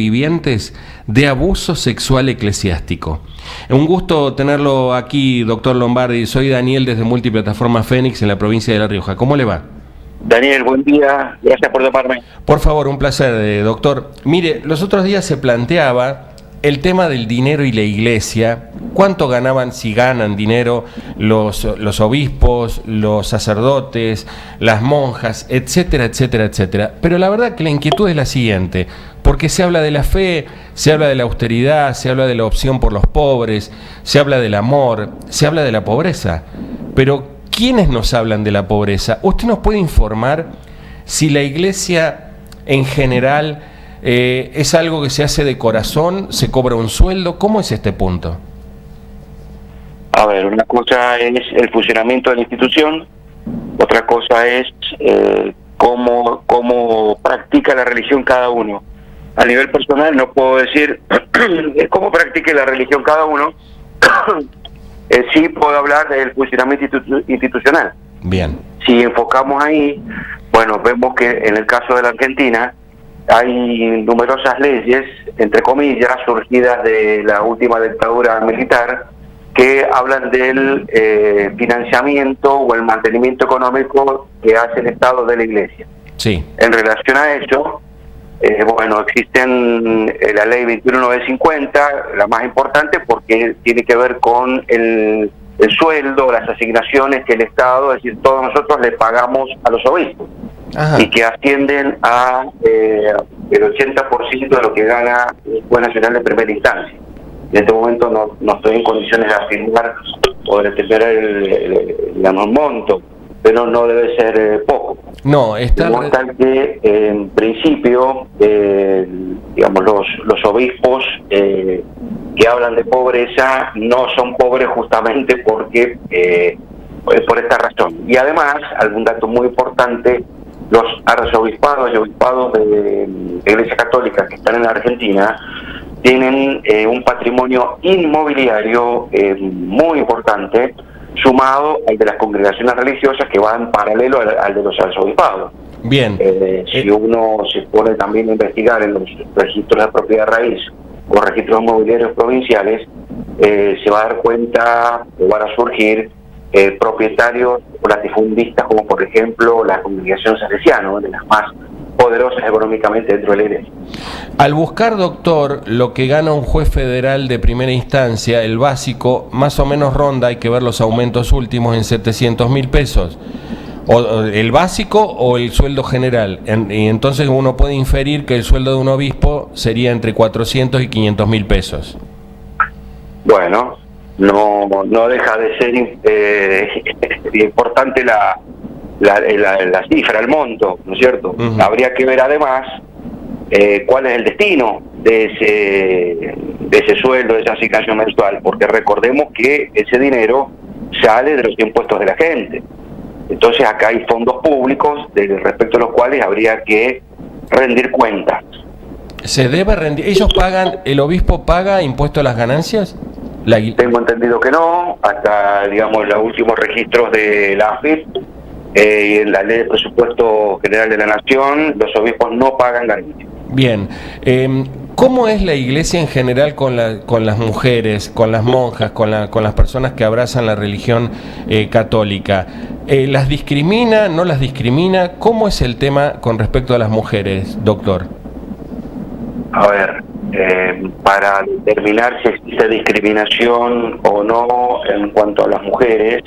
vivientes de abuso sexual eclesiástico. Un gusto tenerlo aquí, doctor Lombardi. Soy Daniel desde Multiplataforma Fénix en la provincia de La Rioja. ¿Cómo le va? Daniel, buen día. Gracias por llamarme. Por favor, un placer, doctor. Mire, los otros días se planteaba el tema del dinero y la iglesia. ¿Cuánto ganaban, si ganan dinero, los obispos, los sacerdotes, las monjas, etcétera, etcétera, etcétera? Pero la verdad que la inquietud es la siguiente, porque se habla de la fe, se habla de la austeridad, se habla de la opción por los pobres, se habla del amor, se habla de la pobreza. Pero, ¿quiénes nos hablan de la pobreza? ¿Usted nos puede informar si la iglesia en general es algo que se hace de corazón, se cobra un sueldo? ¿Cómo es este punto? A ver, una cosa es el funcionamiento de la institución, otra cosa es cómo practica la religión cada uno. A nivel personal no puedo decir cómo practique la religión cada uno, sí puedo hablar del funcionamiento institucional. Bien. Si enfocamos ahí, bueno, vemos que en el caso de la Argentina hay numerosas leyes, entre comillas, surgidas de la última dictadura militar, que hablan del financiamiento o el mantenimiento económico que hace el Estado de la Iglesia. Sí. En relación a eso, bueno, existen la ley 21950, la más importante porque tiene que ver con el sueldo, las asignaciones que el Estado, es decir, todos nosotros le pagamos a los obispos. Ajá. Y que ascienden a el 80% de lo que gana el juez nacional de primera instancia. En este momento no estoy en condiciones de afirmar o de determinar el monto, pero no debe ser poco. No, está... Tal que en principio, digamos, los obispos que hablan de pobreza no son pobres justamente porque por esta razón. Y además, algún dato muy importante, los arzobispados y obispados de la Iglesia Católica que están en la Argentina tienen un patrimonio inmobiliario muy importante, sumado al de las congregaciones religiosas que va en paralelo al de los arzobispados. Bien. Si uno se pone también a investigar en los registros de propiedad raíz o registros inmobiliarios provinciales, se va a dar cuenta o van a surgir propietarios o latifundistas como por ejemplo la congregación salesiana, una de las más poderosas económicamente dentro de la iglesia. Al buscar, doctor, lo que gana un juez federal de primera instancia, el básico, más o menos ronda, hay que ver los aumentos últimos, en 700.000 pesos. O el básico o el sueldo general. Y entonces uno puede inferir que el sueldo de un obispo sería entre 400 y 500.000 pesos. Bueno, no deja de ser importante la cifra, el monto, ¿no es cierto? Uh-huh. Habría que ver además cuál es el destino de ese sueldo, de esa asignación mensual, porque recordemos que ese dinero sale de los impuestos de la gente. Entonces acá hay fondos públicos respecto a los cuales habría que rendir cuentas. ¿Se debe rendir? ¿Ellos pagan, el obispo paga impuesto a las ganancias? Tengo entendido que no, hasta digamos los últimos registros de la AFIP y en la ley de presupuesto general de la nación, los obispos no pagan ganancias. Bien, ¿cómo es la iglesia en general con las mujeres, con las monjas, con las personas que abrazan la religión católica? ¿Las discrimina, no las discrimina? ¿Cómo es el tema con respecto a las mujeres, doctor? A ver, para determinar si existe discriminación o no en cuanto a las mujeres,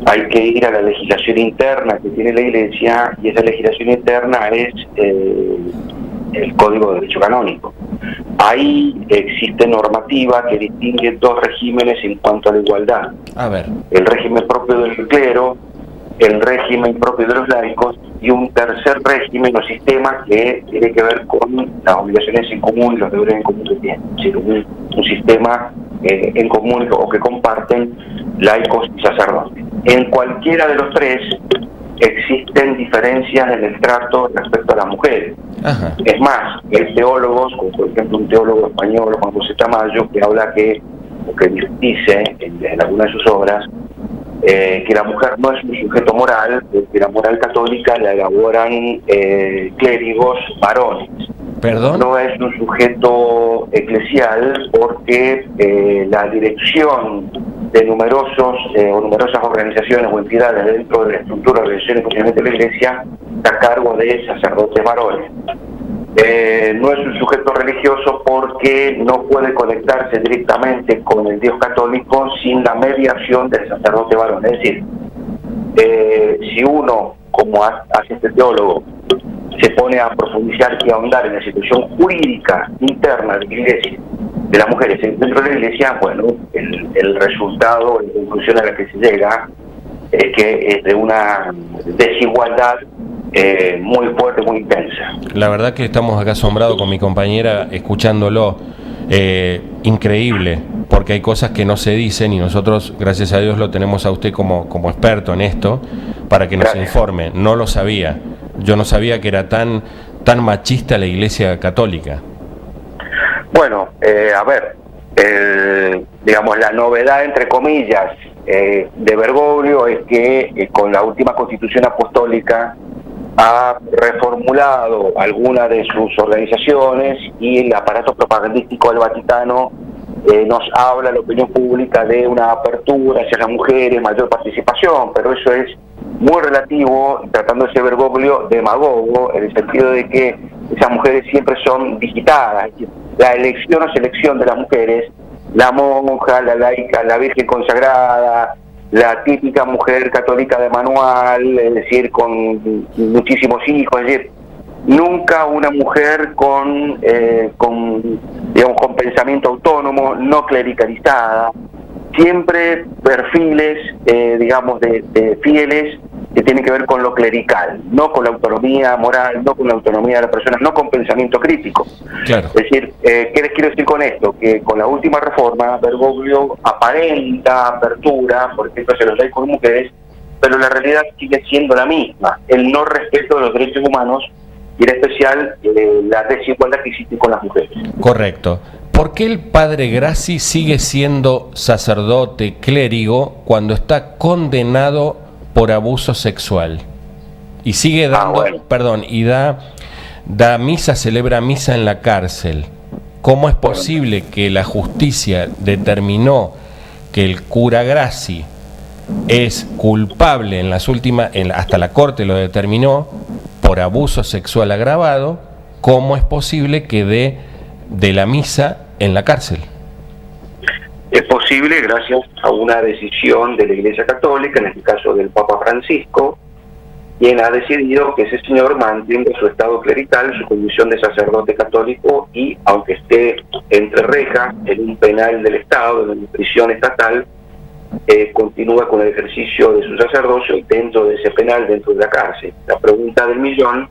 hay que ir a la legislación interna que tiene la Iglesia, y esa legislación interna es el Código de Derecho Canónico. Ahí existe normativa que distingue dos regímenes en cuanto a la igualdad. A ver. El régimen propio del clero, el régimen propio de los laicos, y un tercer régimen o sistema que tiene que ver con las obligaciones en común y los deberes en común que tienen. Es decir, un sistema en común o que comparten laicos y sacerdotes. En cualquiera de los tres existen diferencias en el trato respecto a las mujeres. Ajá. Es más, hay teólogos, como por ejemplo un teólogo español, Juan José Tamayo, que habla que dice en alguna de sus obras, que la mujer no es un sujeto moral, que la moral católica la elaboran clérigos varones. ¿Perdón? No es un sujeto eclesial porque la dirección de numerosas organizaciones o entidades dentro de la estructura de organización y funcionamiento de la Iglesia está a cargo de sacerdotes varones. No es un sujeto religioso porque no puede conectarse directamente con el Dios católico sin la mediación del sacerdote varón. Es decir, si uno, como hace este teólogo, se pone a profundizar y a ahondar en la situación jurídica interna de la Iglesia, de las mujeres dentro de la Iglesia, bueno, el resultado, la conclusión a la que se llega es que es de una desigualdad muy fuerte, muy intensa. La verdad que estamos acá asombrados con mi compañera escuchándolo. Increíble, porque hay cosas que no se dicen y nosotros, gracias a Dios, lo tenemos a usted como experto en esto para que nos informe. No lo sabía. Yo no sabía que era tan machista la Iglesia Católica. Bueno, a ver, digamos, la novedad, entre comillas, de Bergoglio es que con la última Constitución Apostólica ha reformulado algunas de sus organizaciones y el aparato propagandístico del Vaticano nos habla a la opinión pública de una apertura hacia las mujeres, mayor participación, pero eso es muy relativo, tratándose de Bergoglio demagogo, en el sentido de que esas mujeres siempre son digitadas. La elección o selección de las mujeres, la monja, la laica, la virgen consagrada, la típica mujer católica de manual, es decir, con muchísimos hijos, es decir, nunca una mujer con pensamiento autónomo, no clericalizada, siempre perfiles, de fieles que tienen que ver con lo clerical, no con la autonomía moral, no con la autonomía de las personas, no con pensamiento crítico. Claro. Es decir, ¿qué les quiero decir con esto? Que con la última reforma, Bergoglio aparenta apertura, por ejemplo, hacia los laicos y mujeres, pero la realidad sigue siendo la misma, el no respeto de los derechos humanos y en especial la desigualdad que existe con las mujeres. Correcto. ¿Por qué el padre Grassi sigue siendo sacerdote clérigo cuando está condenado por abuso sexual? Y sigue dando, da misa, celebra misa en la cárcel. ¿Cómo es posible que la justicia determinó que el cura Grassi es culpable hasta la corte lo determinó por abuso sexual agravado? ¿Cómo es posible que dé de la misa en la cárcel? Es posible gracias a una decisión de la Iglesia Católica, en este caso del Papa Francisco, quien ha decidido que ese señor mantenga su estado clerical, su condición de sacerdote católico, y aunque esté entre rejas en un penal del Estado, en una prisión estatal, continúa con el ejercicio de su sacerdocio dentro de ese penal, dentro de la cárcel. La pregunta del millón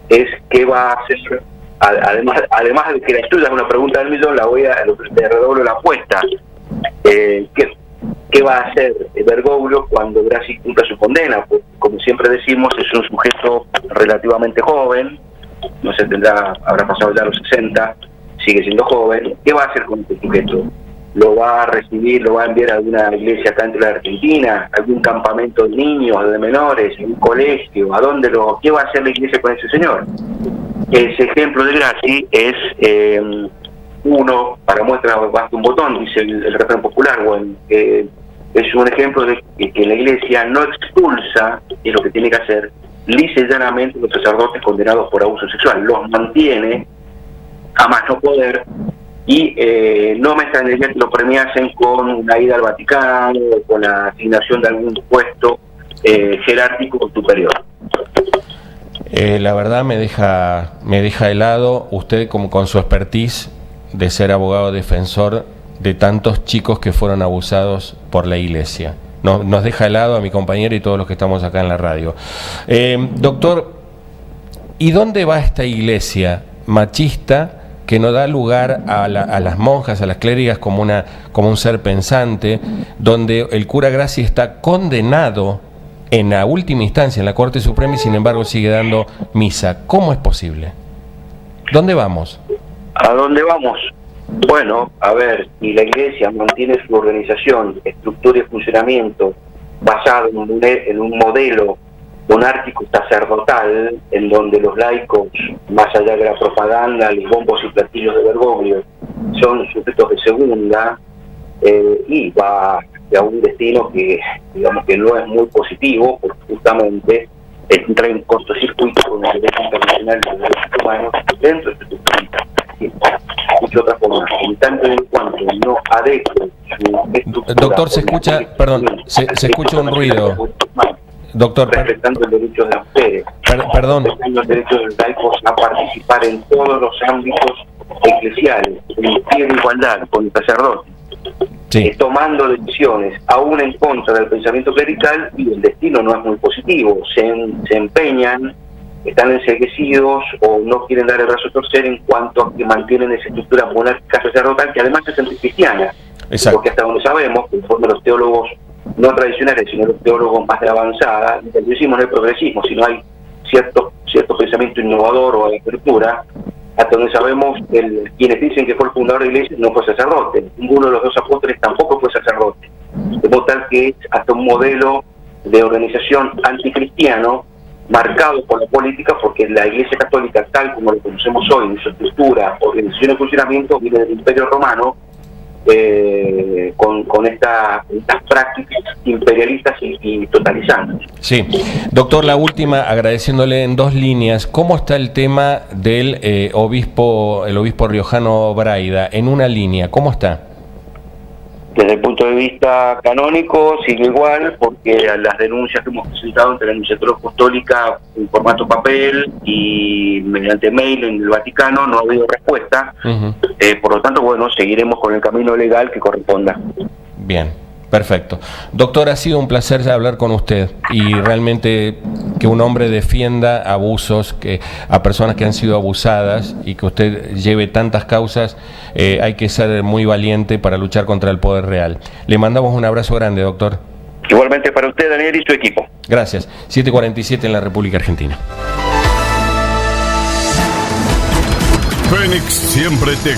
es qué va a hacer, además de que la tuya es una pregunta del millón, le redoblo la apuesta. ¿Qué va a hacer Bergoglio cuando Grassi cumpla su condena? Porque, como siempre decimos, es un sujeto relativamente joven, no se habrá pasado ya los 60, sigue siendo joven. ¿Qué va a hacer con este sujeto? ¿Lo va a recibir, lo va a enviar a alguna iglesia acá en la Argentina, algún campamento de niños, de menores, un colegio? ¿Qué va a hacer la iglesia con ese señor? Ese ejemplo de Grassi es para muestra basta un botón, dice el refrán popular. Bueno, es un ejemplo de que la iglesia no expulsa, es lo que tiene que hacer, lisa y llanamente los sacerdotes condenados por abuso sexual, los mantiene a más no poder. Y no me extrañaría que lo premiasen con una ida al Vaticano o con la asignación de algún puesto jerárquico superior. La verdad me deja helado usted con su expertise de ser abogado defensor de tantos chicos que fueron abusados por la iglesia. Nos deja helado a mi compañero y todos los que estamos acá en la radio. Doctor, ¿y dónde va esta iglesia machista que no da lugar a las monjas, a las clérigas como un ser pensante, donde el cura Grassi está condenado en la última instancia en la Corte Suprema y sin embargo sigue dando misa? ¿Cómo es posible? ¿Dónde vamos? ¿A dónde vamos? Bueno, a ver, si la iglesia mantiene su organización, estructura y funcionamiento basado en un modelo monárquico sacerdotal, en donde los laicos, más allá de la propaganda, los bombos y platillos de Bergoglio, son sujetos de segunda, y va a un destino que, digamos, que no es muy positivo, porque justamente entra en cortocircuito con el derecho internacional de los derechos humanos dentro de su estructura. Dicho otra forma, en tanto y en cuanto no adecue su estructura... Doctor, se escucha, perdón, se escucha un ruido. Doctor, respetando el derecho de ustedes, perdón. respetando el derecho de los laicos a participar en todos los ámbitos eclesiales, en pie de igualdad con el sacerdote, sí, tomando decisiones aún en contra del pensamiento clerical, y el destino no es muy positivo. Se empeñan, están enceguecidos o no quieren dar el brazo a torcer en cuanto a que mantienen esa estructura monárquica sacerdotal, que además es anticristiana. Exacto. Porque hasta donde sabemos, conforme los teólogos no tradicionales, sino los teólogos más de avanzada, el progresismo no es el progresismo, sino hay cierto pensamiento innovador o de apertura. Hasta donde sabemos, quienes dicen que fue el fundador de la iglesia no fue sacerdote, ninguno de los dos apóstoles tampoco fue sacerdote, de modo tal que es hasta un modelo de organización anticristiano marcado por la política, porque la Iglesia Católica, tal como lo conocemos hoy, en su estructura, organización y funcionamiento, viene del Imperio Romano, con estas prácticas imperialistas y totalizantes. Sí. Doctor, la última, agradeciéndole en 2 líneas, ¿cómo está el tema del el obispo riojano Braida? En una línea, ¿cómo está? Desde el punto de vista canónico sigue igual, porque a las denuncias que hemos presentado ante la Nunciatura Apostólica en formato papel y mediante mail en el Vaticano no ha habido respuesta. Por lo tanto, bueno, seguiremos con el camino legal que corresponda. Bien, perfecto. Doctor, ha sido un placer hablar con usted, y realmente que un hombre defienda abusos a personas que han sido abusadas, y que usted lleve tantas causas, hay que ser muy valiente para luchar contra el poder real. Le mandamos un abrazo grande, doctor. Igualmente para usted, Daniel, y su equipo. Gracias. 7:47 en la República Argentina. Fénix siempre te